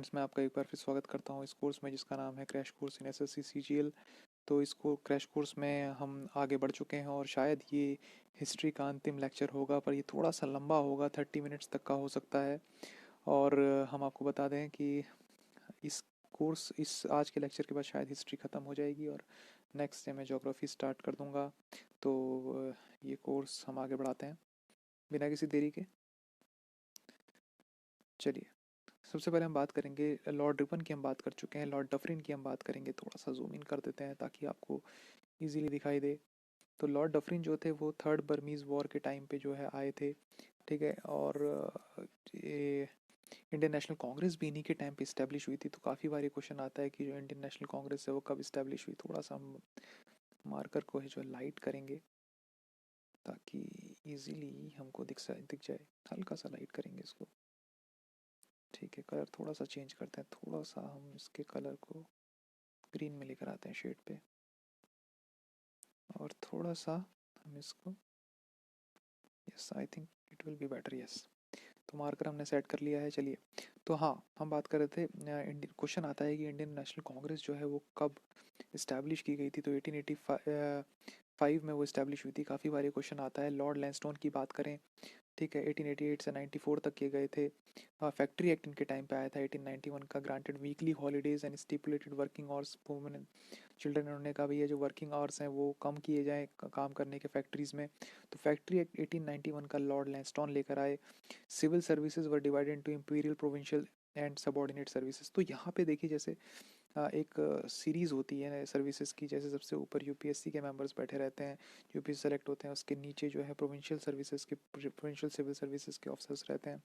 Friends, मैं आपका एक बार फिर स्वागत करता हूँ इस कोर्स में जिसका नाम है crash course in SSC CGL. तो इसको क्रैश कोर्स में हम आगे बढ़ चुके हैं और शायद ये हिस्ट्री का अंतिम लेक्चर होगा, पर ये थोड़ा सा लंबा होगा, 30 मिनट्स तक का हो सकता है। और हम आपको बता दें कि इस इस आज के लेक्चर के बाद शायद हिस्ट्री ख़त्म हो जाएगी और नेक्स्ट डे मैं ज्योग्राफी स्टार्ट कर दूँगा। तो ये कोर्स हम आगे बढ़ाते हैं बिना किसी देरी के। चलिए, सबसे पहले हम बात करेंगे लॉर्ड रिपन की। हम बात कर चुके हैं, लॉर्ड डफरिन की हम बात करेंगे। थोड़ा सा जूम इन कर देते हैं ताकि आपको इजीली दिखाई दे। तो लॉर्ड डफरिन जो थे वो थर्ड बर्मीज़ वॉर के टाइम पे जो है आए थे, ठीक है। और ये इंडियन नेशनल कांग्रेस भी इन्हीं के टाइम पे इस्टेब्लिश हुई थी। तो काफ़ी बार ये क्वेश्चन आता है कि जो इंडियन नेशनल कांग्रेस है वो कब इस्टेब्लिश हुई। थोड़ा सा हम मार्कर को है जो लाइट करेंगे ताकि इजीली हमको दिख जाए। हल्का सा लाइट करेंगे इसको, ठीक है। कलर थोड़ा सा चेंज करते हैं, थोड़ा सा हम इसके कलर को ग्रीन में लेकर आते हैं शेड पे, और थोड़ा सा हम इसको, yes I think it will be better, yes. तो मार्कर हमने सेट कर लिया है। चलिए, तो हाँ, हम बात कर रहे थे इंडियन, क्वेश्चन आता है कि इंडियन नेशनल कांग्रेस जो है वो कब इस्टेब्लिश की गई थी। तो 1885 में वो इस्टेब्लिश हुई थी। काफ़ी बार ये क्वेश्चन आता है। लॉर्ड लैंसडॉन की बात करें, ठीक है, 1888 से 94 तक किए गए थे। फैक्ट्री एक्ट इनके टाइम पे आया था 1891 का। Granted weekly holidays and stipulated working hours women and children. उन्होंने कहा भैया जो वर्किंग आवर्स हैं वो कम किए जाएँ काम करने के फैक्ट्रीज़ में। तो फैक्ट्री एक्ट 1891 का लॉर्ड लैंसडॉन लेकर आए। Civil services were divided into imperial, provincial and subordinate services. तो यहाँ पे देखिए, जैसे एक सीरीज़ होती है सर्विसेज की। जैसे सबसे ऊपर यूपीएससी के मेंबर्स बैठे रहते हैं, यूपीएससी सेलेक्ट होते हैं। उसके नीचे जो है प्रोविंशियल सर्विसेज के, प्रोविंशियल सिविल सर्विसेज के ऑफिसर्स रहते हैं।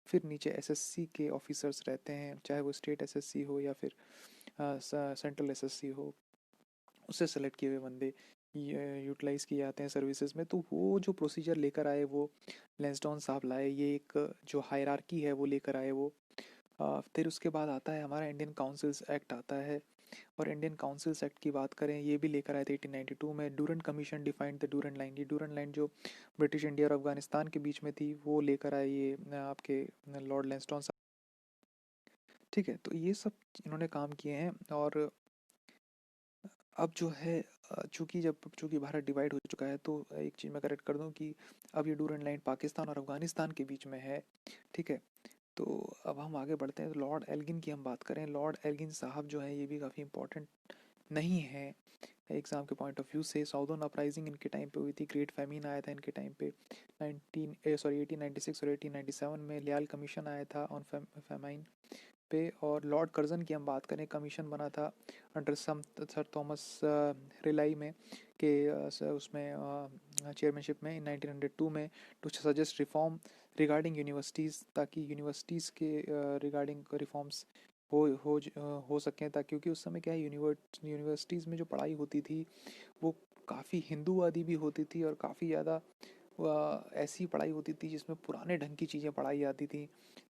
फिर नीचे एसएससी के ऑफिसर्स रहते हैं, चाहे वो स्टेट एसएससी हो या फिर सेंट्रल एसएससी हो, उससे सेलेक्ट किए हुए बंदे यूटिलाइज़ किए जाते हैं सर्विसेज में। तो वो जो प्रोसीजर लेकर आए वो लैंसडॉन साहब लाए। ये एक जो हायरार्की है वो लेकर आए वो। फिर उसके बाद आता है हमारा इंडियन काउंसिल्स एक्ट आता है। और इंडियन काउंसिल्स एक्ट की बात करें, ये भी लेकर आए थे 1892 में। Durand commission defined the Durand line. ये डूरंट लाइन जो ब्रिटिश इंडिया और अफगानिस्तान के बीच में थी वो लेकर आए ये आपके लॉर्ड लैंसडॉन साहब, ठीक है। तो ये सब इन्होंने काम किए हैं। और अब जो है चूंकि भारत डिवाइड हो चुका है, तो एक चीज़ मैं करेक्ट कर दूं कि अब ये डूरंट लाइन पाकिस्तान और अफगानिस्तान के बीच में है, ठीक है। तो अब हम आगे बढ़ते हैं। तो लॉर्ड एल्गिन की हम बात करें, लॉर्ड एल्गिन साहब जो है ये भी काफ़ी इंपॉर्टेंट नहीं है एग्ज़ाम के पॉइंट ऑफ व्यू से। साउदर्न अपराइजिंग इनके टाइम पे हुई थी। ग्रेट फैमिन आया था इनके टाइम पे 1896 और 1897 में। लियाल कमीशन आया था ऑन फैमाइन पे। और लॉर्ड कर्जन की हम बात करें, कमीशन बना था अंडर सर थॉमस रिलाई में के उसमें चेयरमैनशिप में इन 1902 में, to suggest reform regarding universities, ताकि यूनिवर्सिटीज़ के रिगार्डिंग रिफॉर्म्स हो सकें। ताकि क्योंकि उस समय क्या है, यूनिवर्सिटीज़ में जो पढ़ाई होती थी वो काफ़ी हिंदूवादी भी होती थी और काफ़ी ज़्यादा ऐसी पढ़ाई होती थी जिसमें पुराने ढंग की चीज़ें पढ़ाई जाती थी।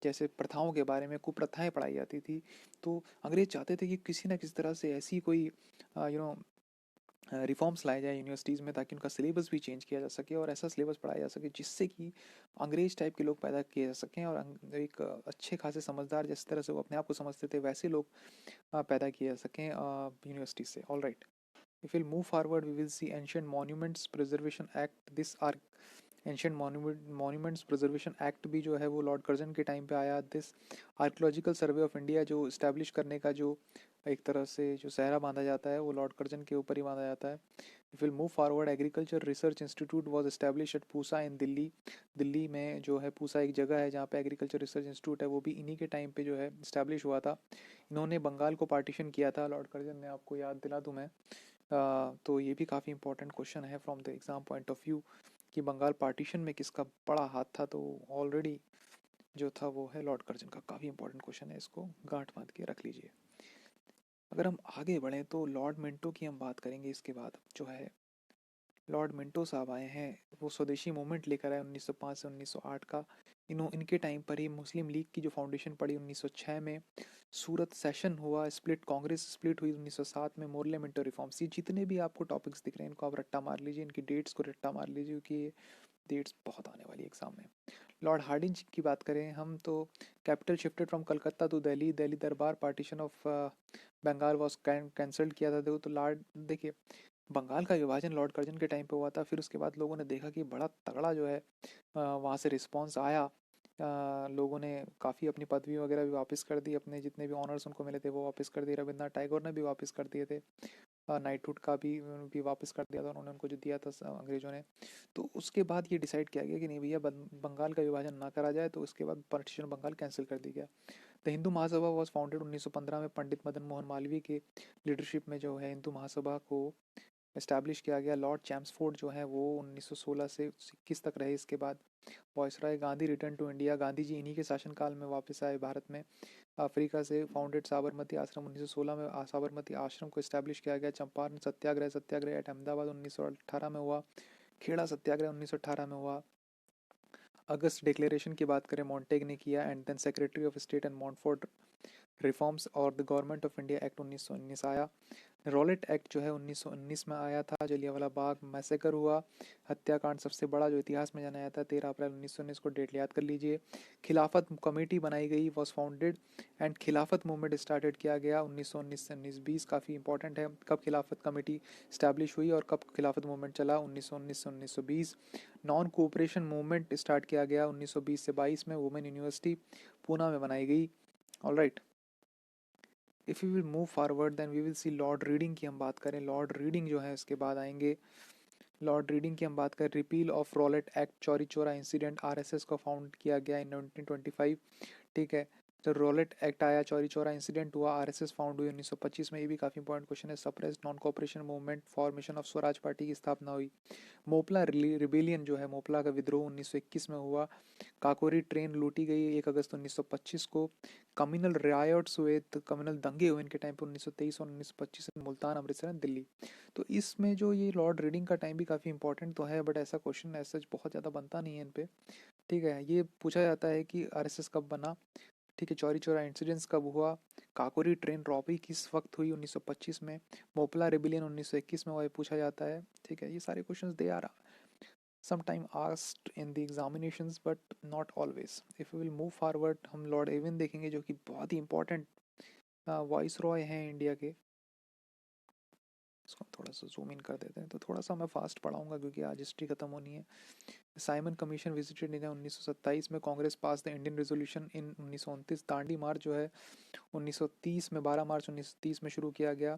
जैसे प्रथाओं के बारे में, कुप्रथाएं पढ़ाई जाती थी। तो अंग्रेज चाहते थे कि किसी ना किसी तरह से ऐसी कोई यू नो रिफॉर्म्स लाए जाए यूनिवर्सिटीज़ में, ताकि उनका सिलेबस भी चेंज किया जा सके और ऐसा सिलेबस पढ़ाया जा सके जिससे कि अंग्रेज टाइप के लोग पैदा किए जा सकें। और एक अच्छे खासे समझदार, जिस तरह से वो अपने आप को समझते थे वैसे लोग पैदा किए जा सकें यूनिवर्सिटी से। All right, if we'll move forward, we will see Ancient Monuments Preservation Act. this ancient monuments preservation act भी जो है वो लॉर्ड कर्जन के टाइम पे आया। This archaeological survey of India जो इस्टेब्लिश करने का जो एक तरह से जो सहरा बांधा जाता है वो लॉर्ड कर्जन के ऊपर ही बांधा जाता है। If will move forward, agriculture research institute was establish at Pusa in Delhi. Delhi में जो है पूसा एक जगह है जहाँ पे एग्रीकल्चर रिसर्च इंस्टीट्यूट है, वो भी इन्हीं के टाइम पे जो है इस्टेब्लिश हुआ था। इन्होंने बंगाल को पार्टीशन किया था लॉर्ड कर्जन ने, आपको याद दिला दूँ मैं। तो ये भी काफ़ी इंपॉर्टेंट क्वेश्चन है from the exam point of view कि बंगाल पार्टीशन में किसका बड़ा हाथ था। तो ऑलरेडी जो था वो है लॉर्ड कर्जन का। काफ़ी इंपॉर्टेंट क्वेश्चन है, इसको गांठ बांध के रख लीजिए। अगर हम आगे बढ़ें तो लॉर्ड मिंटो की हम बात करेंगे। इसके बाद जो है लॉर्ड मिंटो साहब आए हैं, वो स्वदेशी मूवमेंट लेकर आए 1905 से 1908 का। इनके टाइम पर ही मुस्लिम लीग की जो फाउंडेशन पड़ी 1906 में। सूरत सेशन हुआ, स्प्लिट, कांग्रेस स्प्लिट हुई 1907 में। मोरले मिंटो रिफॉर्म्स, ये जितने भी आपको टॉपिक्स दिख रहे हैं इनको आप रट्टा मार लीजिए, इनकी डेट्स को रट्टा मार लीजिए, क्योंकि डेट्स बहुत आने वाली एग्जाम में। लॉर्ड हार्डिंज की बात करें हम तो capital shifted from Calcutta to Delhi, Delhi Durbar partition of Bengal was cancelled किया था। तो लॉर्ड देखिए बंगाल का विभाजन लॉर्ड कर्जन के टाइम पे हुआ था। फिर उसके बाद लोगों ने देखा कि बड़ा तगड़ा जो है वहाँ से रिस्पांस आया। लोगों ने काफ़ी अपनी पदवी वगैरह भी वापस कर दी, अपने जितने भी ऑनर्स उनको मिले थे वो वापस कर दिए। रविंद्रनाथ टैगोर ने भी वापस कर दिए थे। नाइटहुड का भी वापस कर दिया था उन्होंने, उनको जो दिया था अंग्रेजों ने। तो उसके बाद ये डिसाइड किया गया कि नहीं भैया बंगाल का विभाजन ना करा जाए, तो उसके बाद पार्टीशन बंगाल कैंसिल कर दिया गया। The Hindu Mahasabha was founded 1915 में पंडित मदन मोहन मालवीय के लीडरशिप में जो है हिंदू महासभा को इस्टेब्लिश किया गया। लॉर्ड चैम्सफोर्ड जो है वो 1916 से 21 तक रहे। इसके बाद viceroy Gandhi return to India, Gandhi ji इन्हीं के शासनकाल में वापस आए भारत में। अफ्रीका से फाउंडेड साबरमती आश्रम 1916 में साबरमती आश्रम को इस्टेब्लिश किया गया। चंपारण सत्याग्रह, सत्याग्रह एट अहमदाबाद 1918 में हुआ। खेड़ा सत्याग्रह 1918 में हुआ। अगस्त डिक्लेरेशन की बात करें मॉन्टेग ने किया। And then secretary of state and Montford reforms और the government of India act 1919 आया। रॉलेट एक्ट जो है 1919 में आया था। जलियांवाला बाग मैसेकर हुआ, हत्याकांड सबसे बड़ा जो इतिहास में जाना जाता है। 13 अप्रैल 1919 को डेट याद कर लीजिए। खिलाफत कमेटी बनाई गई, वॉज फाउंडेड एंड खिलाफत मूवमेंट स्टार्टेड किया गया 1919 से 1920। काफ़ी इंपॉर्टेंट है कब खिलाफत कमेटी स्टैब्लिश हुई और कब खिलाफत मूवमेंट चला, 1919 से 1920। नॉन कोऑपरेशन मूवमेंट स्टार्ट किया गया 1920 से 22 में। वुमेन यूनिवर्सिटी पूना में बनाई गई। All right, if you will move forward then we will see Lord Reading की हम बात करें। लॉर्ड रीडिंग जो है इसके बाद आएंगे। लॉर्ड रीडिंग की हम बात करें, repeal of Rowlatt act, Chauri Chaura incident, RSS को फाउंड किया गया इन 1925। ठीक है, तो रॉलेट एक्ट आया, चौरी चौरा इंसिडेंट हुआ, आरएसएस फाउंड हुई 1925 में। ये भी काफ़ी इंपॉर्टेंट क्वेश्चन है। Suppressed non cooperation movement, formation of Swaraj party की स्थापना हुई। मोपला रिबेलियन जो है, मोपला का विद्रोह 1921 में हुआ। काकोरी ट्रेन लूटी गई 1 अगस्त 1925 को। कम्युनल रायट्स हुए, तो कम्युनल दंगे हुए इनके टाइम पे 1923 और 1925 में, मुल्तान, अमृतसर, दिल्ली। तो इसमें जो ये लॉर्ड रीडिंग का टाइम भी काफ़ी इंपॉर्टेंट तो है, बट ऐसा क्वेश्चन ऐसा बहुत ज़्यादा बनता नहीं है इन पे। ठीक है, ये पूछा जाता है कि आरएसएस कब बना। ठीक है, चौरी चौरा इंसिडेंट्स कब हुआ, काकोरी ट्रेन रॉबरी किस वक्त हुई 1925 में, मोपला रिबिलियन 1921 में हुआ, ये पूछा जाता है। ठीक है, ये सारे questions they are sometime asked in the examinations but not always. if we will move forward हम लॉर्ड एविन देखेंगे जो कि बहुत ही इंपॉर्टेंट वॉइस रॉय हैं इंडिया के। इसको हम थोड़ा सा जूम इन कर देते हैं तो थोड़ा सा मैं फास्ट पढ़ाऊंगा क्योंकि आज हिस्ट्री खत्म होनी है। साइमन कमीशन विजिटेड इंडिया 1927 में। Congress pass the Indian resolution in 1929। Dandi march जो है 1930 में, 12 मार्च 1930 में शुरू किया गया।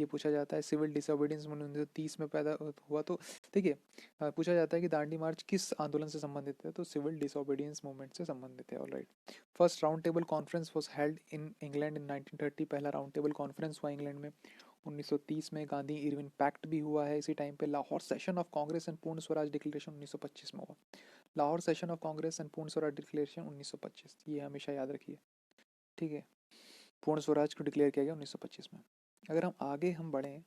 ये पूछा जाता है। सिविल डिसोबीडियंस 1930 में पैदा हुआ। तो देखिए पूछा जाता है कि दांडी मार्च किस आंदोलन से संबंधित है, तो सिविल डिसोबीडियंस मूवमेंट से संबंधित है। Alright, first round table conference was held in England in 1930। पहला राउंड टेबल कॉन्फ्रेंस हुआ इंग्लैंड में 1930 में। गांधी इरविन पैक्ट भी हुआ है इसी टाइम पे। Lahore session of Congress and पूर्ण स्वराज डिक्लेरेशन 1925 में हुआ। Lahore session of Congress and पूर्ण स्वराज डिक्लेरेशन 1925, ये हमेशा याद रखिए। ठीक है, पूर्ण स्वराज को डिक्लेयर किया गया 1925 में। अगर हम आगे बढ़ें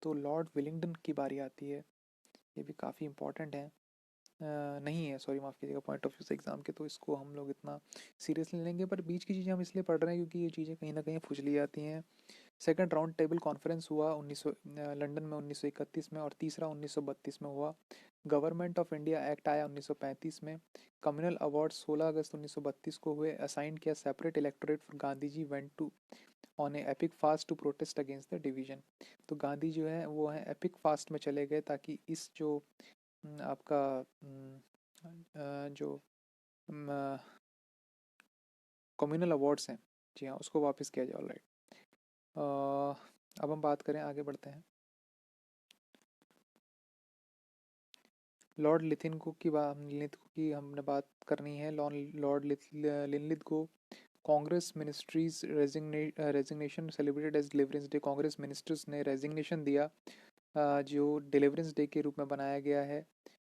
तो लॉर्ड विलिंगडन की बारी आती है। ये भी काफ़ी इंपॉर्टेंट है, नहीं है सॉरी माफ़ कीजिएगा पॉइंट ऑफ व्यू से एग्जाम के, तो इसको हम लोग इतना सीरियसली लेंगे। पर बीच की चीज़ें हम इसलिए पढ़ रहे हैं क्योंकि ये चीज़ें कहीं ना कहीं फुजली आती हैं। सेकंड राउंड टेबल कॉन्फ्रेंस हुआ लंदन में 1931 में, और तीसरा 1932 में हुआ। गवर्नमेंट ऑफ इंडिया एक्ट आया 1935 में। कम्युनल अवार्ड 16 अगस्त 1932 को हुए, असाइन किया separate electorate for Gandhi ji went to on a epic fast to protest against the division. तो गांधी जो है वो है एपिक फास्ट में चले गए ताकि इस जो आपका जो कम्युनल अवार्ड्स हैं, जी हाँ, उसको वापस किया जाए। ऑलराइट, अब हम बात करें, आगे बढ़ते हैं। लॉर्ड लिथिनको की हमने बात करनी है। Lord Linlithgow, Congress ministries resignation celebrated as deliverance day. Congress ministers ने रेजिग्नेशन दिया जो डिलीवरेंस डे के रूप में बनाया गया है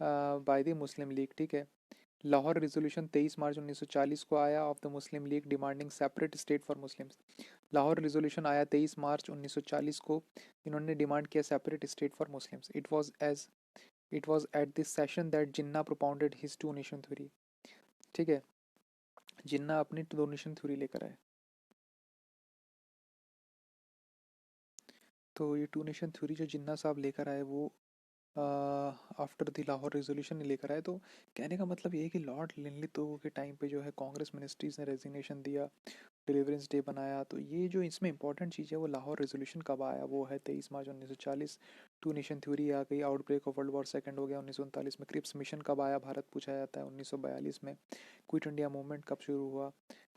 बाय द मुस्लिम लीग। ठीक है, लाहौर रेजोल्यूशन 23 मार्च 1940 को आया of the Muslim League demanding separate state for Muslims. Lahore resolution आया 23 मार्च 1940 को, इन्होंने डिमांड किया separate state for Muslims. It was at this session that Jinnah propounded his two nation theory. ठीक है, जिन्ना अपनी टू नेशन थ्योरी लेकर आए। तो ये टू नेशन थ्योरी जो जिन्ना साहब लेकर आए वो आफ्टर द लाहौर रेजोल्यूशन लेकर आए। तो कहने का मतलब ये है कि लॉर्ड लिनलिथगो के टाइम पे जो है कांग्रेस मिनिस्ट्रीज ने रेजिग्नेशन दिया, डिलीवरेंस डे बनाया। तो ये जो इसमें इंपॉर्टेंट चीज़ है वो लाहौर रेजोल्यूशन कब आया, वो है 23 मार्च 1940। टू नेशन थ्योरी आ गई, outbreak of world war second हो गया 1939 में। क्रिप्स मिशन कब आया भारत पूछा जाता है 1942 में। क्विट इंडिया मूवमेंट कब शुरू हुआ,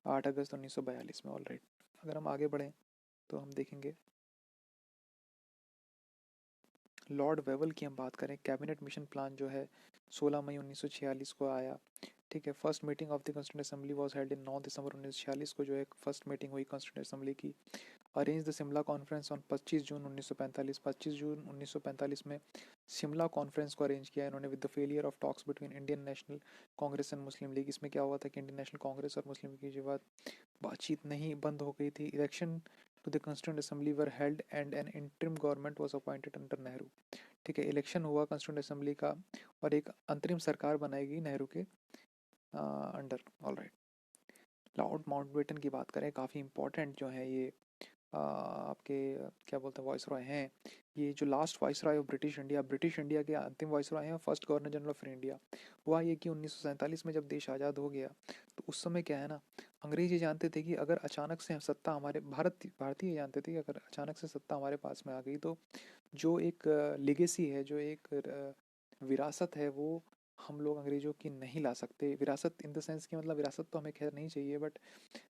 8 अगस्त 1942 में। ऑल राइट, अगर हम आगे बढ़ें तो हम देखेंगे लॉर्ड वेवल की हम बात करें, कैबिनेट मिशन प्लान जो है 16 मई 1946 को आया। ठीक है, first meeting of the constituent assembly was held in 9 दिसंबर 1946 को जो है फर्स्ट मीटिंग हुई कॉन्स्टिट्यूंट असेंबली की। Arrange the Shimla conference on 25 जून 1945, 25 जून 1945 में शिमला कॉन्फ्रेंस को अरेंज किया इन्होंने with the failure of talks between Indian national Congress and Muslim league. इसमें क्या हुआ था कि इंडियन नेशनल कांग्रेस और मुस्लिम लीग के बाद बातचीत नहीं, बंद हो गई थी। Election to the constituent assembly were held and an interim government was appointed under Nehru. ठीक है, इलेक्शन हुआ कॉन्स्टिट्यूंट असेंबली का और एक अंतरिम सरकार बनाई गई नेहरू के under. All right, Lord Mountbatten की बात करें, काफ़ी इंपॉर्टेंट जो है ये आपके क्या बोलते हैं वॉइस रॉय हैं। ये जो last voice Roy of British India के अंतिम वॉइस रॉय हैं, first governor general of India. हुआ ये कि 1947 में जब देश आज़ाद हो गया तो उस समय क्या है ना, अंग्रेज ये जानते थे कि अगर अचानक से सत्ता हमारे भारतीय जानते थे कि अगर अचानक से सत्ता हमारे पास में आ गई तो जो एक लेगेसी है, जो एक विरासत है, वो हम लोग अंग्रेज़ों की नहीं ला सकते। विरासत इन द सेंस कि मतलब विरासत तो हमें खैर नहीं चाहिए, बट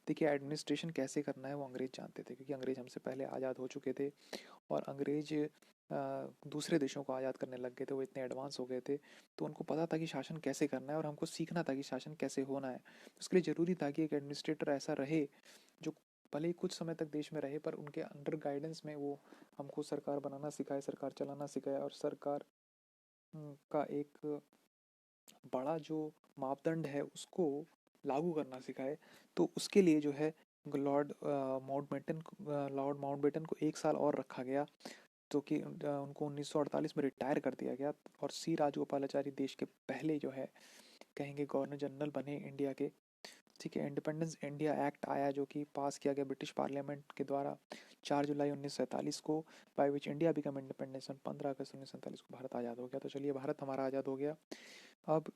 देखिए एडमिनिस्ट्रेशन कैसे करना है वो अंग्रेज़ जानते थे, क्योंकि अंग्रेज़ हमसे पहले आज़ाद हो चुके थे और अंग्रेज़ दूसरे देशों को आज़ाद करने लग गए थे, वो इतने एडवांस हो गए थे। तो उनको पता था कि शासन कैसे करना है और हमको सीखना था कि शासन कैसे होना है। उसके लिए ज़रूरी था कि एक एडमिनिस्ट्रेटर ऐसा रहे जो भले ही कुछ समय तक देश में रहे पर उनके अंडर गाइडेंस में वो हमको सरकार बनाना सिखाए, सरकार चलाना सिखाए और सरकार का एक बड़ा जो मापदंड है उसको लागू करना सिखाए। तो उसके लिए जो है लॉर्ड लॉर्ड माउंटबेटन को 1 साल और रखा गया, तो कि उनको 1948 में रिटायर कर दिया गया। और सी राजगोपालाचारी देश के पहले जो है कहेंगे गवर्नर जनरल बने इंडिया के। ठीक है, इंडिपेंडेंस इंडिया एक्ट आया जो कि पास किया गया ब्रिटिश पार्लियामेंट के द्वारा 4 जुलाई 1947 को, by which India become independence on 15 अगस्त 1947 को भारत आज़ाद हो गया। तो चलिए, भारत हमारा आज़ाद हो गया। अब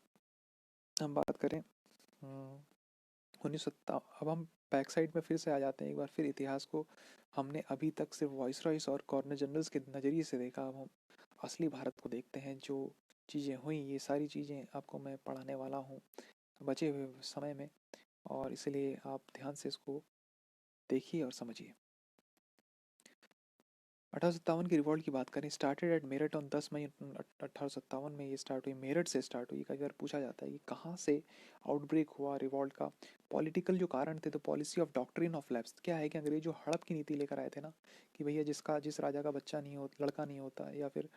हम बात करें 1970, अब हम बैक साइड में फिर से आ जाते हैं एक बार फिर इतिहास को। हमने अभी तक सिर्फ वॉइस रॉयस और गवर्नर जनरल्स के नज़रिए से देखा, अब हम असली भारत को देखते हैं। जो चीज़ें हुई, ये सारी चीज़ें आपको मैं पढ़ाने वाला हूँ बचे हुए समय में, और इसलिए आप ध्यान से इसको देखिए और समझिए। 1857 की रिवॉल्ट की बात करें, स्टार्टेड एट मेरठ ऑन 10 मई 1857 में ये स्टार्ट हुई, मेरठ से स्टार्ट हुई। कई बार पूछा जाता है कि कहाँ से आउटब्रेक हुआ रिवॉल्ट का। पॉलिटिकल जो कारण थे, तो policy of doctrine of lapse, क्या है कि अंग्रेज जो हड़प की नीति लेकर आए थे ना, कि भैया जिस राजा का बच्चा नहीं हो, लड़का नहीं होता, या फिर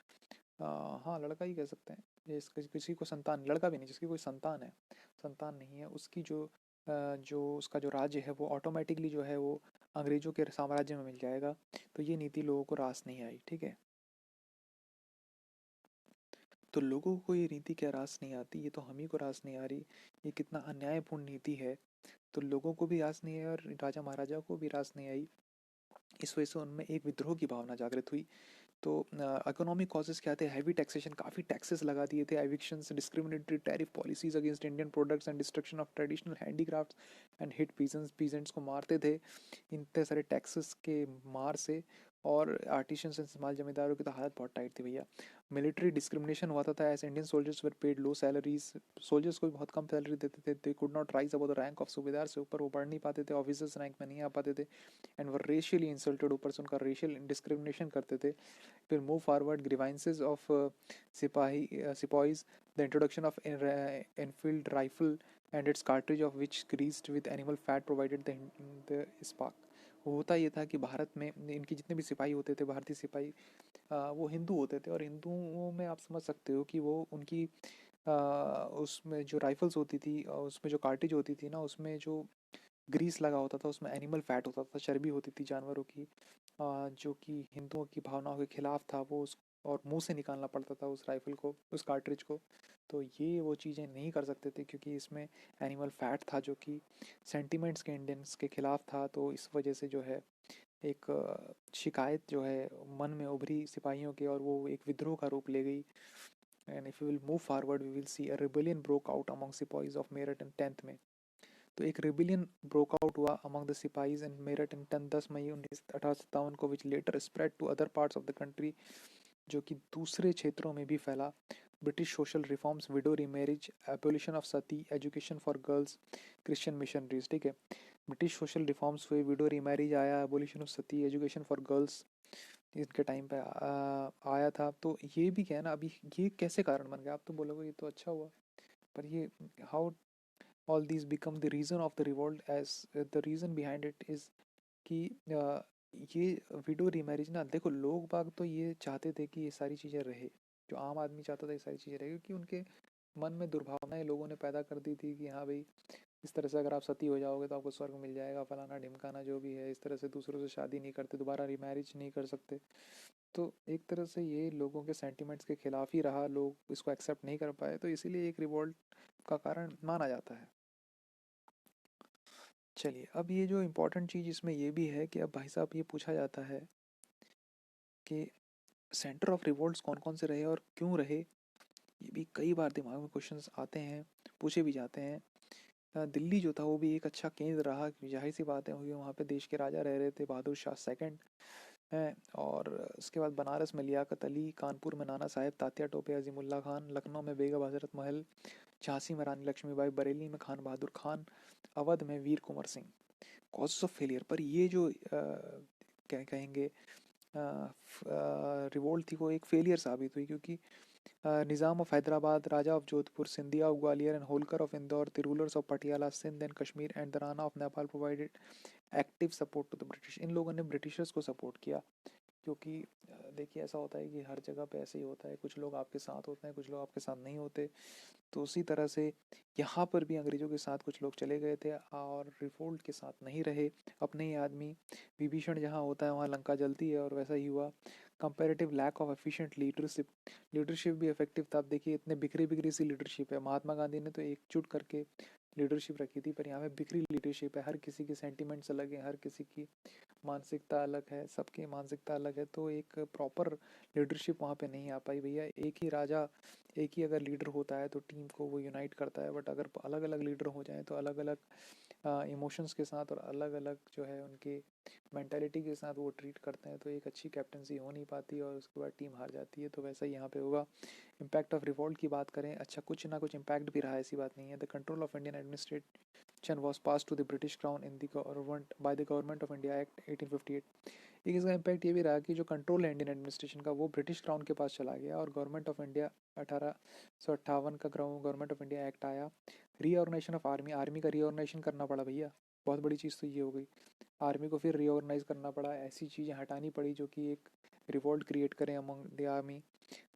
हाँ लड़का ही कह सकते हैं, किसी को संतान, लड़का भी नहीं, जिसकी कोई संतान है, संतान नहीं है, उसकी जो उसका जो राज्य है वो ऑटोमेटिकली जो है वो अंग्रेजों के साम्राज्य में मिल जाएगा। तो ये नीति लोगों को रास नहीं आई। ठीक है, तो लोगों को ये नीति क्या रास नहीं आती, ये तो हम ही को रास नहीं आ रही। ये कितना अन्यायपूर्ण नीति है, तो लोगों को भी रास नहीं आई और राजा महाराजा को भी रास नहीं आई। इस वजह से उनमें एक विद्रोह की भावना जागृत हुई। तो इकोनॉमिक कॉजेज़ क्या थे, हैवी टैक्सेशन, काफ़ी टैक्सेस लगा दिए थे, evictions, discriminatory tariff policies against Indian products and destruction of traditional handicrafts and hit peasants को मारते थे इतने सारे टैक्सेस के मार से। और आर्टिशंस एंड समाज जमींदारों की तो हालत बहुत टाइट थी भैया। मिलिट्री डिस्क्रिमिनेशन हुआ था as Indian soldiers were paid low salaries, soldiers को भी बहुत कम सैलरी देते थे। They could not rise above the rank of, subedar से ऊपर वो बढ़ नहीं पाते थे, ऑफिसर्स रैंक में नहीं आ पाते थे। एंड वर रेशियली इंसल्टेड, ऊपर से उनका रेशियल डिस्क्रिमिनेशन करते थे। फिर move forward, grievances of sipahis, the introduction of Enfield rifle and its cartridge of which greased with animal fat provided the spark. होता ये था कि भारत में इनके जितने भी सिपाही होते थे, भारतीय सिपाही, वो हिंदू होते थे। और हिंदुओं में आप समझ सकते हो कि वो उनकी उसमें जो राइफल्स होती थी, उसमें जो कार्टिज होती थी ना, उसमें जो ग्रीस लगा होता था, उसमें एनिमल फैट होता था, चर्बी होती थी जानवरों की, जो कि हिंदुओं की भावनाओं के खिलाफ था। वो उस और मुंह से निकालना पड़ता था उस राइफल को, उस कार्ट्रिज को। तो ये वो चीज़ें नहीं कर सकते थे क्योंकि इसमें एनिमल फैट था जो कि सेंटिमेंट्स के इंडियंस के खिलाफ था। तो इस वजह से जो है एक शिकायत जो है मन में उभरी सिपाहियों के, और वो एक विद्रोह का रूप ले गई। And if you will move forward we will see a rebellion broke out among sipahis of Meerut in 10th में। तो एक रिबेलियन ब्रोक आउट हुआ among the sipahis in Meerut in 10 मई 1857 को, which later spread to other parts of the country, जो कि दूसरे क्षेत्रों में भी फैला। British social reforms, widow remarriage, abolition of sati, education for girls, Christian missionaries. ठीक है, ब्रिटिश सोशल रिफॉर्म्स हुए, विडो रीमैरिज आया, abolition of sati, education for girls इनके टाइम पे आया था। तो ये भी क्या है ना, अभी ये कैसे कारण बन गया, आप तो बोलोगे ये तो अच्छा हुआ, पर ये how all these become the reason of the revolt, as the reason behind it is कि ये विडो रीमैरिज ना, देखो लोग बाग तो ये चाहते थे कि ये सारी चीज़ें रहे, जो आम आदमी चाहता था ये सारी चीज़ें रहे, क्योंकि उनके मन में दुर्भावनाएं लोगों ने पैदा कर दी थी कि हाँ भाई इस तरह से अगर आप सती हो जाओगे तो आपको स्वर्ग मिल जाएगा, फलाना ढिमकाना जो भी है, इस तरह से दूसरों से शादी नहीं करते, दोबारा रीमैरिज नहीं कर सकते। तो एक तरह से ये लोगों के सेंटिमेंट्स के खिलाफ ही रहा, लोग इसको एक्सेप्ट नहीं कर पाए, तो इसीलिए एक रिवोल्ट का कारण माना जाता है। चलिए, अब ये जो इम्पोर्टेंट चीज़ इसमें ये भी है कि अब भाई साहब ये पूछा जाता है कि सेंटर ऑफ रिवोल्ट्स कौन कौन से रहे और क्यों रहे। ये भी कई बार दिमाग में क्वेश्चंस आते हैं, पूछे भी जाते हैं। दिल्ली जो था वो भी एक अच्छा केंद्र रहा, जाहिर सी बात है, क्योंकि वहाँ पे देश के राजा रह रहे थे बहादुर शाह सेकंड हैं। और उसके बाद बनारस में लियाकत अली, कानपुर में नाना साहेब तात्या टोपे अजीमुल्ला खान, लखनऊ में बेगम हजरत महल, झांसी में रानी लक्ष्मीबाई, बरेली में खान बहादुर खान, अवध में वीर Kunwar Singh. Causes of failure पर ये जो क्या कहेंगे रिवोल्ट थी वो एक फेलियर साबित हुई, क्योंकि Nizam of Hyderabad, Raja of Jodhpur, Scindia of Gwalior and Holkar of Indore, the rulers of Patiala, Sindh and Kashmir and the Rana of Nepal provided active support to the British. इन लोगों ने ब्रिटिशर्स को सपोर्ट किया, क्योंकि देखिए ऐसा होता है कि हर जगह पे ऐसे ही होता है, कुछ लोग आपके साथ होते हैं, कुछ लोग आपके साथ नहीं होते। तो उसी तरह से यहाँ पर भी अंग्रेज़ों के साथ कुछ लोग चले गए थे और रिवोल्ट के साथ नहीं रहे, अपने ही आदमी। विभीषण जहाँ होता है वहाँ लंका जलती है, और वैसा ही हुआ। Comparative lack of efficient leadership, leadership भी इफेक्टिव था। अब देखिए इतने बिखरी बिखरी सी लीडरशिप है, महात्मा गांधी ने तो एकजुट करके लीडरशिप रखी थी, पर यहाँ पे बिखरी लीडरशिप है, हर किसी के सेंटिमेंट्स अलग हैं, हर किसी की मानसिकता अलग है, सबकी मानसिकता अलग है, तो एक प्रॉपर लीडरशिप वहाँ पे नहीं आ पाई भैया। एक ही राजा, एक ही अगर लीडर होता है तो टीम को वो यूनाइट करता है, बट अगर अलग अलग लीडर हो जाए तो अलग अलग इमोशंस के साथ और अलग अलग जो है उनकी मेंटालिटी के साथ वो ट्रीट करते हैं, तो एक अच्छी कैप्टनसी हो नहीं पाती और उसके बाद टीम हार जाती है। तो वैसा ही यहाँ पे होगा। इम्पैक्ट ऑफ रिवॉल्ट की बात करें, अच्छा कुछ ना कुछ इम्पैक्ट भी रहा है, ऐसी बात नहीं है। The control of Indian administration was pass to the British crown in the government by the government of India act 1858। एक इसका इम्पैक्ट ये भी रहा कि जो कंट्रोल है इंडियन एडमिनिस्ट्रेशन का वो ब्रिटिश क्राउन के पास चला गया, और गवर्नमेंट ऑफ इंडिया 1858 का गवर्नमेंट ऑफ इंडिया एक्ट आया। रीऑर्गेनाइजेशन ऑफ आर्मी, आर्मी का रीऑर्गेनाइजेशन करना पड़ा भैया, बहुत बड़ी चीज़ तो ये हो गई। आर्मी को फिर रीऑर्गेनाइज करना पड़ा, ऐसी चीज़ें हटानी पड़ी जो कि एक रिवोल्ट क्रिएट करें among the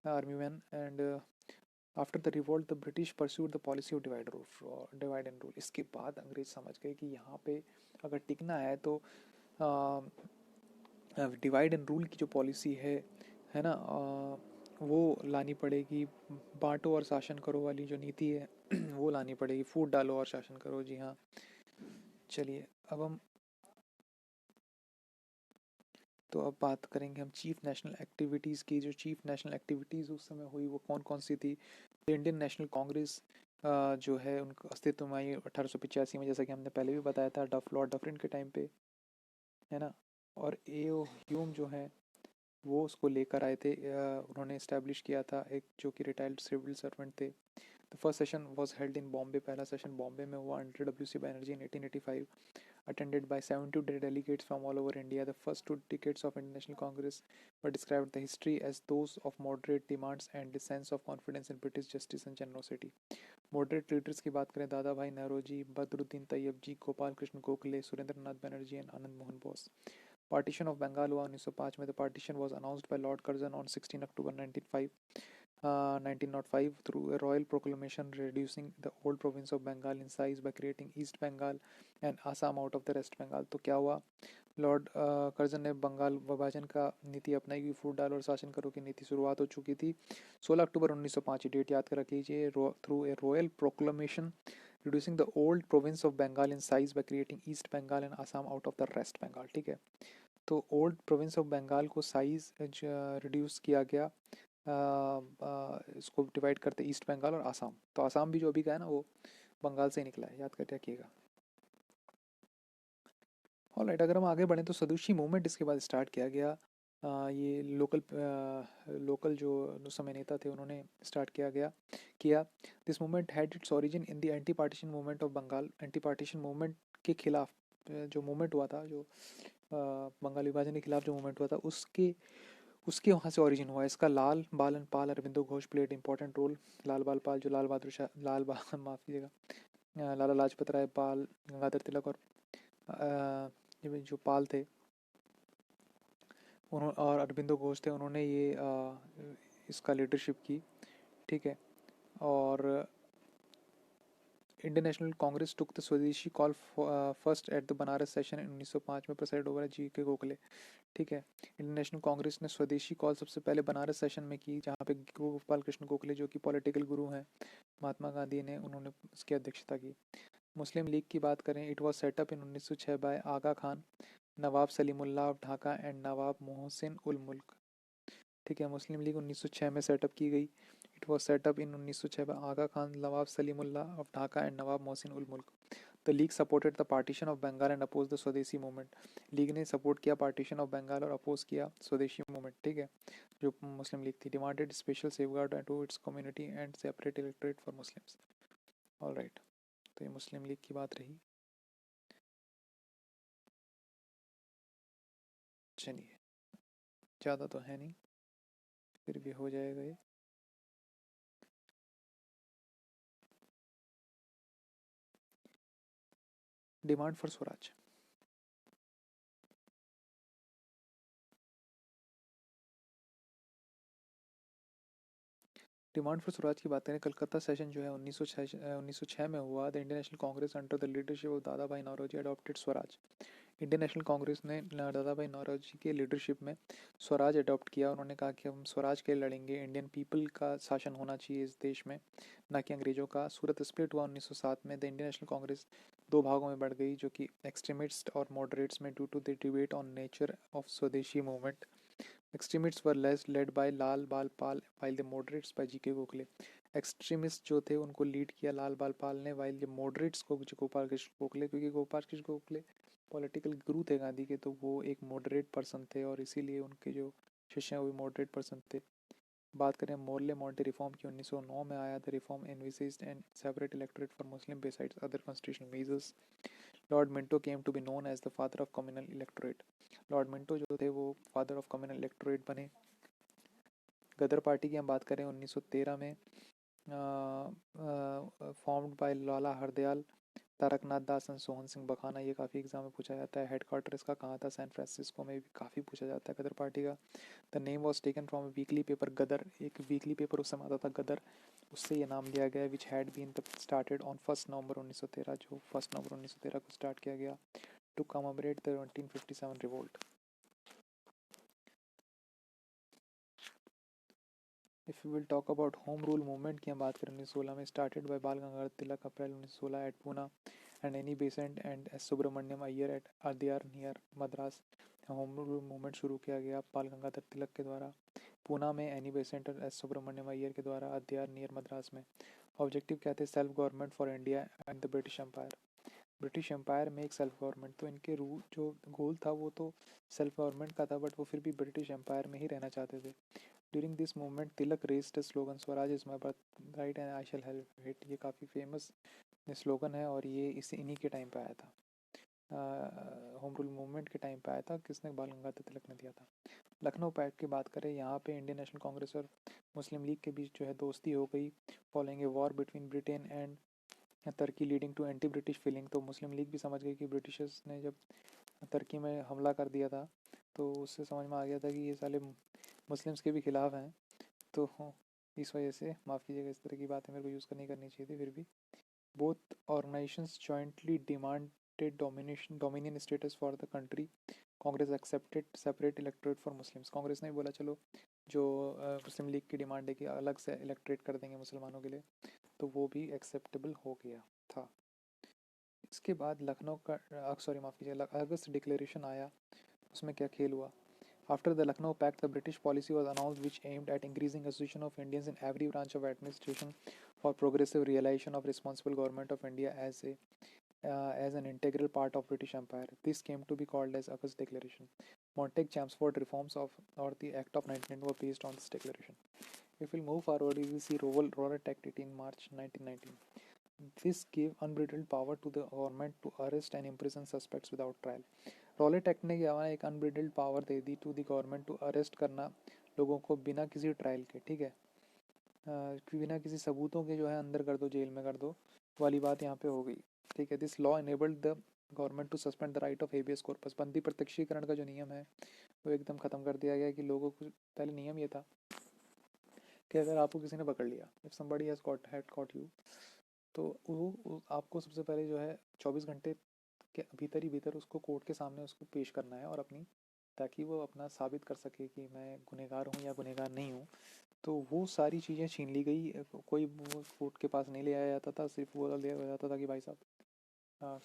army man. And after the revolt the British pursued the policy of divide and rule. इसके बाद अंग्रेज समझ गए कि यहाँ पे अगर टिकना है तो डिवाइड एंड रूल की जो पॉलिसी है ना, वो लानी पड़ेगी। बांटो और शासन करो वाली जो नीति है वो लानी पड़ेगी, फूट डालो और शासन करो। जी हाँ, चलिए अब हम तो अब बात करेंगे हम चीफ नेशनल एक्टिविटीज़ की। जो चीफ नेशनल एक्टिविटीज़ उस समय हुई वो कौन कौन सी थी। इंडियन नेशनल कांग्रेस जो है उनका अस्तित्व में आई 1885 में, जैसा कि हमने पहले भी बताया था, लॉर्ड डफरिन के टाइम पे, है ना। और ए ओ ह्यूम जो है वो उसको लेकर आए थे, उन्होंने इस्टेब्लिश किया था, एक जो कि रिटायर्ड सिविल सर्वेंट थे। The first session was held in Bombay, पहला सेशन बॉम्बे में हुआ under W C Banerjee in 1885, attended by 70 delegates from all over India. The first 2 decades of International Congress were described the history as those of moderate demands and the sense of confidence in British justice and generosity. Moderate leaders की बात करें, Dadabhai Naoroji, Badruddin Tyabji, Gopal Krishna Gokhale, Surendranath Banerjee and Anand Mohan Bose. Partition of Bengal हुआ 1905 में। The partition was announced by lord Curzon on 16 October 1905 through a royal proclamation reducing the old province of Bengal in size by creating East Bengal and Assam out of the West Bengal। तो क्या हुआ, Lord Curzon ने बंगाल विभाजन का नीति अपनाई हुई, फूट डालो और शासन करो की नीति शुरुआत हो चुकी थी 16 अक्टूबर 1905, डेट याद कर रखिए। Through a royal proclamation reducing the old province of Bengal in size by creating East Bengal and Assam out of the West Bengal। ठीक है, तो ओल्ड प्रोविंस ऑफ बंगाल को साइज रिड्यूस किया गया। इसको डिवाइड करते ईस्ट बंगाल और आसाम, तो आसाम भी जो अभी का है ना वो बंगाल से ही निकला है, याद करके रखिएगा। ऑलराइट, अगर हम आगे बढ़ें तो स्वदेशी मूवमेंट इसके बाद स्टार्ट किया गया। ये लोकल जो उस समय नेता थे उन्होंने स्टार्ट किया। This movement had its origin in the anti partition movement of Bengal. Anti partition movement के खिलाफ जो मूवमेंट हुआ था, जो बंगाल विभाजन के खिलाफ जो मूवमेंट हुआ था, उसके उसके वहाँ से ओरिजिन हुआ। इसका Lal Bal Pal Aurobindo Ghosh played important role. Lal Bal Pal जो लाल बहादुर शाह लाल बा माफ कीजिएगा, लाला लाजपत राय पाल, गंगाधर तिलक और ये जो पाल थे उन्होंने और अरबिंदो घोष थे, उन्होंने ये इसका लीडरशिप की। ठीक है। और Indian national Congress took the swadeshi call first at the Banaras session 1905 में, प्रेसाइड ओवर जी के गोखले। ठीक है। इंडियन नेशनल कांग्रेस ने स्वदेशी कॉल सबसे पहले बनारस सेशन में की, जहाँ पे गोपाल कृष्ण गोखले जो कि पॉलिटिकल गुरु हैं महात्मा गांधी ने, उन्होंने इसकी अध्यक्षता की। मुस्लिम लीग की बात करें, it was set up in 1906 by Aga Khan, Nawab Salimullah of Dhaka and Nawab Mohsin ul Mulk. ठीक है। मुस्लिम लीग 1906 में सेटअप की गई। It was set up in 1906 by Aga Khan, Nawab Salimullah of Dhaka and Nawab Mohsin ul Mulk. The league supported the partition of Bengal and oppose the swadeshi movement. League ने सपोर्ट किया पार्टीशन ऑफ बंगाल और अपोज किया swadeshi movement. ठीक है, जो मुस्लिम लीग थी। Demanded special safeguard to its community and separate electorate for Muslims. All right, तो ये मुस्लिम लीग की बात रही। चलिए, ज़्यादा तो है नहीं, फिर भी हो जाएगा ये। Demand for Swaraj. Demand for Swaraj की बात करें, कलकत्ता सेशन जो है 1906 में हुआ। The Indian national Congress under the leadership of Dadabhai Naoroji adopted swaraj. Indian national Congress ने दादा भाई नौरोजी के लीडरशिप में स्वराज अडॉप्ट किया। उन्होंने कहा कि हम स्वराज के लिए लड़ेंगे, इंडियन पीपल का शासन होना चाहिए इस देश में, ना कि अंग्रेजों का। सूरत स्प्लिट हुआ 1907 में। द इंडियन नेशनल कांग्रेस दो भागों में बढ़ गई, जो कि एक्सट्रीमिस्ट और मॉडरेट्स में, due to the debate on nature of swadeshi movement. Extremists were led by Lal Bal Pal while the moderates by G K. Gokhale. Extremist जो थे उनको लीड किया लाल बाल पाल ने, वाइल द मॉडरेट्स को गोपाल कृष्ण गोखले, क्योंकि गोपाल कृष्ण गोखले पॉलिटिकल गुरु थे गांधी के, तो वो एक मॉडरेट पर्सन थे और इसीलिए उनके जो शिष्य हैं वो मॉडरेट पर्सन थे। बात करें मोर्ले मॉन्टे रिफॉर्म की, 1909 में आया। The reform envisaged and separate electorate for Muslim besides other constitutional measures. Lord Minto came to be known as the father of communal electorate. Lord Minto जो थे वो father of communal electorate बने। गदर party की हम बात करें 1913 में, formed by Lala Hardayal, Taraknath Das and Sohan Singh बखाना। ये काफ़ी एग्जाम में पूछा जाता है। हेडक्वार्टर इसका कहाँ था? सैन फ्रांसिस्को में, भी काफ़ी पूछा जाता है गदर पार्टी का। The name was taken from a weekly paper Ghadar, एक वीकली पेपर उस समय आता था गदर, उससे ये नाम लिया गया। Which had been started on 1 November 1913, जो 1 नवंबर 1913 को स्टार्ट किया गया, to commemorate the 1957 revolt. If you will talk about home rule movement की हम बात करें, 1916 में started by Bal Gangadhar Tilak, April 1916 at Poona, and Annie Besant and S Subramaniam Iyer at Adyar near Madras. Home rule movement शुरू किया गया बाल गंगाधर तिलक के द्वारा पूना में, एनी बेसेंट और एस सुब्रमण्यम अय्यर के द्वारा अद्यार नियर मद्रास में। ऑब्जेक्टिव क्या थे? Self government for India and the British empire. British empire में एक सेल्फ गवर्नमेंट, तो इनके रूल जो गोल था वो तो सेल्फ गवर्नमेंट का था, बट वो फिर भी ब्रिटिश एम्पायर में ही रहना चाहते थे। During this movement Tilak raised slogan Swaraj is my birth right and I shall have it. ये काफ़ी फेमस स्लोगन है और ये इसी इन्हीं के टाइम पे आया था, होम रूल मूवमेंट के टाइम पे आया था। किसने? बाल गंगाधर तिलक ने दिया था। लखनऊ पैक्ट की बात करें, यहाँ पे इंडियन नेशनल कांग्रेस और मुस्लिम लीग के बीच जो है दोस्ती हो गई, following a war between Britain and Turkey leading to anti British feeling. तो मुस्लिम लीग भी समझ गई कि ब्रिटिशर्स ने जब तुर्की में हमला कर दिया था तो उससे समझ में आ गया था कि ये साले मुस्लिम्स के भी खिलाफ हैं, तो इस वजह से, माफ़ कीजिएगा इस तरह की बातें मेरे को यूज़ नहीं करनी चाहिए थी, फिर भी both organisations jointly demanded dominion status for the country. Congress accepted separate electorate for Muslims. Congress ने भी बोला चलो जो मुस्लिम लीग की डिमांड है कि अलग से इलेक्टोरेट कर देंगे मुसलमानों के लिए, तो वो भी एक्सेप्टेबल हो गया था। इसके बाद लखनऊ का, सॉरी माफ़ कीजिए, अगस्त डिक्लेरेशन आया उसमें क्या खेल हुआ. After the Lucknow Pact, the British policy was announced which aimed at increasing association of Indians in every branch of administration for progressive realization of responsible government of India as an integral part of British Empire. This came to be called as August Declaration. Montague-Chelmsford reforms of or the Act of 1919 were based on this declaration. If we move forward, we will see Rowlatt Act 18 March 1919. This gave unbridled power to the government to arrest and imprison suspects without trial. Rowlatt act ने क्या हुआ, एक unbridled power दे दी to the government to arrest करना लोगों को बिना किसी ट्रायल के. ठीक है, बिना किसी सबूतों के जो है अंदर कर दो, जेल में कर दो वाली बात यहाँ पे हो गई. ठीक है, this law enabled the government to suspend the right of habeas corpus. बंदी प्रत्यक्षीकरण का जो नियम है वो एकदम ख़त्म कर दिया गया कि लोगों को, पहले नियम ये था कि अगर आपको किसी ने पकड़ लिया, if somebody has caught you, तो वो आपको सबसे पहले जो है 24 घंटे के भीतर ही भीतर उसको कोर्ट के सामने उसको पेश करना है और अपनी, ताकि वो अपना साबित कर सके कि मैं गुनहगार हूँ या गुनहगार नहीं हूँ. तो वो सारी चीज़ें छीन ली गई. कोई वो कोर्ट के पास नहीं ले आया जाता था, सिर्फ वो ले आया जाता था कि भाई साहब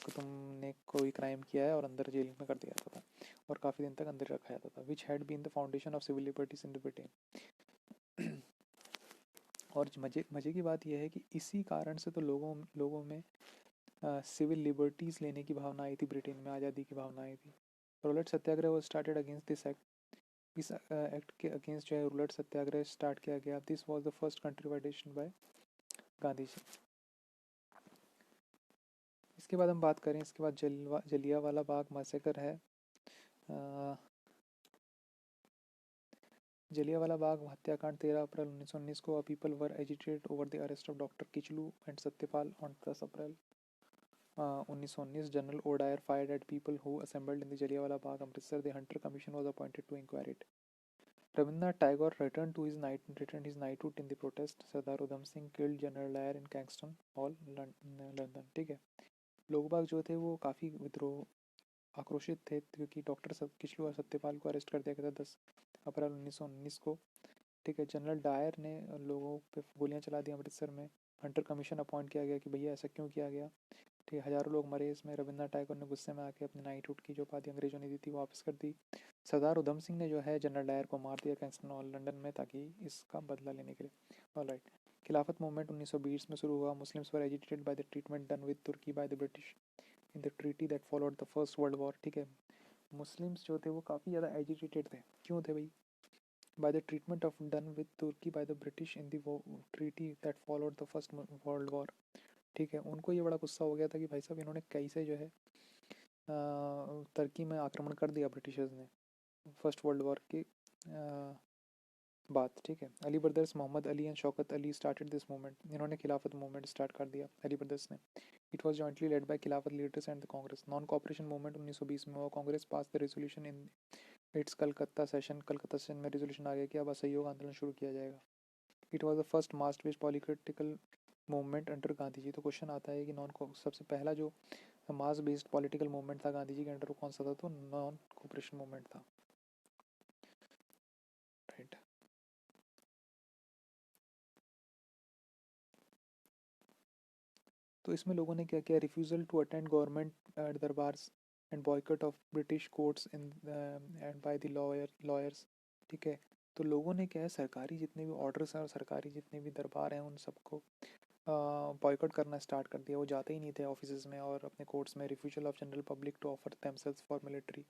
तो तुमने कोई क्राइम किया है और अंदर जेल में कर दिया जाता था और काफ़ी दिन तक अंदर रखा जाता था. Which had been the foundation of civil liberties in Britain. और मज़े की बात यह है कि इसी कारण से तो लोगों में सिविल लिबर्टीज़ लेने की भावना आई थी, ब्रिटेन में आज़ादी की भावना आई थी. रूलेट सत्याग्रह वो स्टार्टेड अगेंस्ट दिस एक्ट. इस एक्ट के अगेंस्ट जो है रूलेट सत्याग्रह स्टार्ट किया गया. This was the first contribution by Gandhi ji. इसके बाद हम बात करें, इसके बाद जलियांवाला बाग मैसेकर है. जलियांवाला बाग हत्याकांड 13 अप्रैल 1919 को. People were agitated over the arrest of doctor Kitchlew and Satyapal on 10 April 1919. General O'Dwyer fired at people who assembled in the Jallianwala Bagh, Amritsar. The Hunter Commission was appointed to inquire it. Rabindranath Tagore returned his knighthood in the protest. Sardar Udham Singh killed General Dyer in Caxton Hall, London. ठीक है, लोग बाग जो थे वो काफ़ी आक्रोशित थे क्योंकि डॉक्टर किचलू और सत्यपाल को अरेस्ट कर दिया गया था 10 अप्रैल 1919 को. ठीक है, जनरल डायर ने लोगों पे गोलियां चला दी अमृतसर में. हंटर कमीशन अपॉइंट किया गया कि भैया ऐसा क्यों किया गया. ठीक है, हज़ारों लोग मरे इसमें. रविंद्रनाथ टैगोर ने गुस्से में आके अपनी नाइटहुड की जो उपाधि अंग्रेजों ने दी थी वापस कर दी. सरदार उधम सिंह ने जो है जनरल डायर को मार दिया कैंगस्टन हॉल लंदन में, ताकि इसका बदला लेने के लिए. ऑलराइट. खिलाफत मूवमेंट 1920 में शुरू हुआ. Muslims were agitated by the treatment done with Turkey by the British in the treaty that followed the first world war. ठीक है, मुस्लिम्स जो थे वो काफ़ी ज़्यादा एजिटेटेड थे. क्यों थे भाई? by the treatment of done with Turkey by the British in the treaty that followed the first world war. ठीक है, उनको ये बड़ा गुस्सा हो गया था कि भाई साहब इन्होंने कैसे जो है तुर्की में आक्रमण कर दिया ब्रिटिशर्स ने फर्स्ट वर्ल्ड वॉर की बात. ठीक है, Ali brothers Mohammad Ali and Shaukat Ali started this movement. इन्होंने खिलाफत मूवमेंट स्टार्ट कर दिया अली ब्रदर्स ने. It was jointly led by Khilafat leaders and the Congress. Non cooperation movement 1920 में हुआ. Congress pass the resolution in its Calcutta session में रेजोल्यूशन आ गया कि अब असहयोग आंदोलन शुरू किया जाएगा. It was the first mass based political movement under Gandhi ji. तो क्वेश्चन आता है कि सबसे पहला जो मास बेस्ड पॉलिटिकल मूवमेंट था गांधी जी के अंडर, कौन सा था? तो नॉन कोऑपरेशन मूवमेंट था. राइट. तो इसमें लोगों ने क्या किया? Refusal to attend government durbars and boycott of British courts in and by the lawyers. ठीक है, तो लोगों ने क्या है, सरकारी जितने भी ऑर्डर्स हैं और सरकारी जितने भी दरबार हैं उन सबको बॉयकॉट करना स्टार्ट कर दिया. वो जाते ही नहीं थे ऑफिस में और अपने कोर्ट्स में. Refusal of general public to offer themselves for military.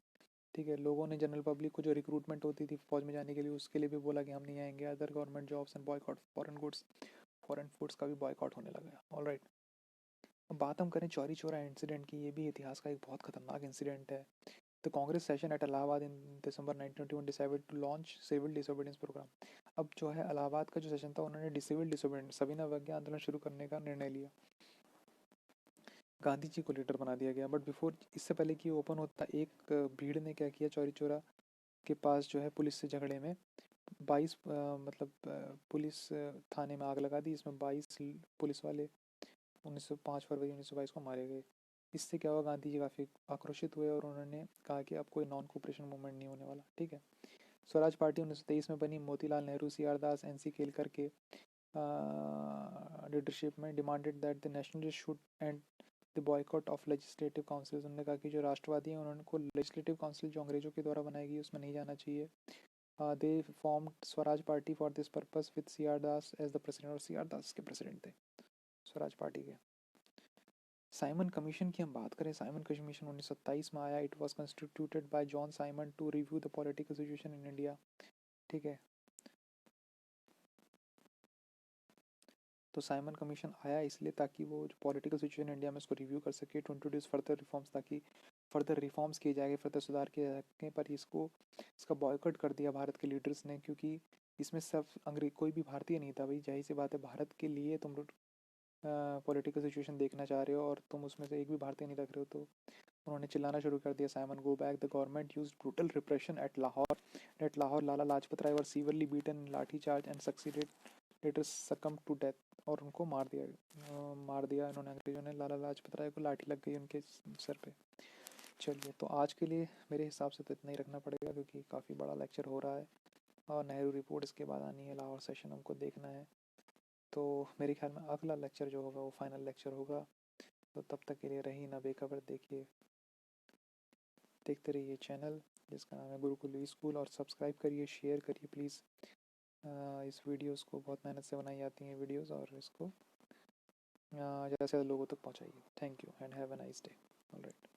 ठीक है, लोगों ने जनरल पब्लिक को जो रिक्रूटमेंट होती थी फौज में जाने के लिए उसके लिए भी बोला कि हम नहीं आएंगे. Other government jobs and boycott foreign foods का भी बॉयकॉट होने लगा. All right. अब बात हम करें चौरी चौरा इंसिडेंट की. ये भी इतिहास का एक बहुत खतरनाक इंसिडेंट है. The Congress session at Allahabad in December 1921 decided to launch civil disobedience programme. अब जो है इलाहाबाद का जो सेशन था उन्होंने सिविल डिसोबीडियंस सविनय अवज्ञा आंदोलन शुरू करने का निर्णय लिया. गांधी जी को लीडर बना दिया गया. बट बिफोर, इससे पहले कि ओपन होता, एक भीड़ ने क्या किया, चौरी चौरा के पास जो है पुलिस से झगड़े में 22 पुलिस थाने में आग लगा दी. इसमें 22 पुलिस वाले 5 फरवरी 1922 को मारे गए. इससे क्या हुआ, गांधी जी काफ़ी आक्रोशित हुए और उन्होंने कहा कि अब कोई नॉन कोऑपरेशन मूवमेंट नहीं होने वाला. ठीक है, स्वराज पार्टी 1923 में बनी. मोतीलाल नेहरू, सी आर दास, एन सी केलकर के लीडरशिप में demanded that the nationalist should and the boycott of legislative council, उन्होंने कहा कि जो राष्ट्रवादी हैं उनको लेजिस्लेटिव काउंसिल जो अंग्रेजों के द्वारा बनाई गई उसमें नहीं जाना चाहिए. They formed Swaraj party for this purpose with C R Das as the president, और सी आर दास के प्रेसिडेंट थे स्वराज पार्टी के. साइमन कमीशन की हम बात करें, साइमन कमीशन 1927 में आया. It was constituted by John Simon to review the political situation in India. ठीक है, तो साइमन कमीशन आया इसलिए ताकि वो जो पॉलिटिकल सिचुएशन इंडिया में उसको रिव्यू कर सके, टू इंट्रोड्यूस फर्दर रिफॉर्म्स, ताकि फर्दर रिफॉर्म्स किए जाएंगे, फर्दर सुधार किए जाएंगे. पर इसका बॉयकॉट कर दिया भारत के लीडर्स ने, क्योंकि इसमें सब अंग्रेज, कोई भी भारतीय नहीं था. भाई जाहिर सी बात है, भारत के लिए तुम लोग पॉलिटिकल सिचुएशन देखना चाह रहे हो और तुम उसमें से एक भी भारतीय नहीं रख रहे हो. तो उन्होंने चिल्लाना शुरू कर दिया, Simon go back, the government used brutal repression at Lahore. Lala Lajpat Rai were severely beaten in lathi charge and succeeded later succumb to death, और उनको मार दिया इन्होंने, अंग्रेजों ने. लाला लाजपत राय को लाठी लग गई उनके सर पे. चलिए, तो आज के लिए मेरे हिसाब से तो इतना ही रखना पड़ेगा, क्योंकि काफ़ी बड़ा लेक्चर हो रहा है और नेहरू रिपोर्ट इसके बाद आनी है, लाहौर सेशन हमको देखना है. तो मेरे ख्याल में अगला लेक्चर जो होगा वो फाइनल लेक्चर होगा. तो तब तक के लिए रही ना बेखबर, देखते रहिए चैनल जिसका नाम है गुरुकुल ई स्कूल, और सब्सक्राइब करिए, शेयर करिए प्लीज़. इस वीडियोस को बहुत मेहनत से बनाई जाती हैं वीडियोस, और इसको ज़्यादा से ज़्यादा लोगों तक पहुँचाइए. Thank you and have a nice day. Alright.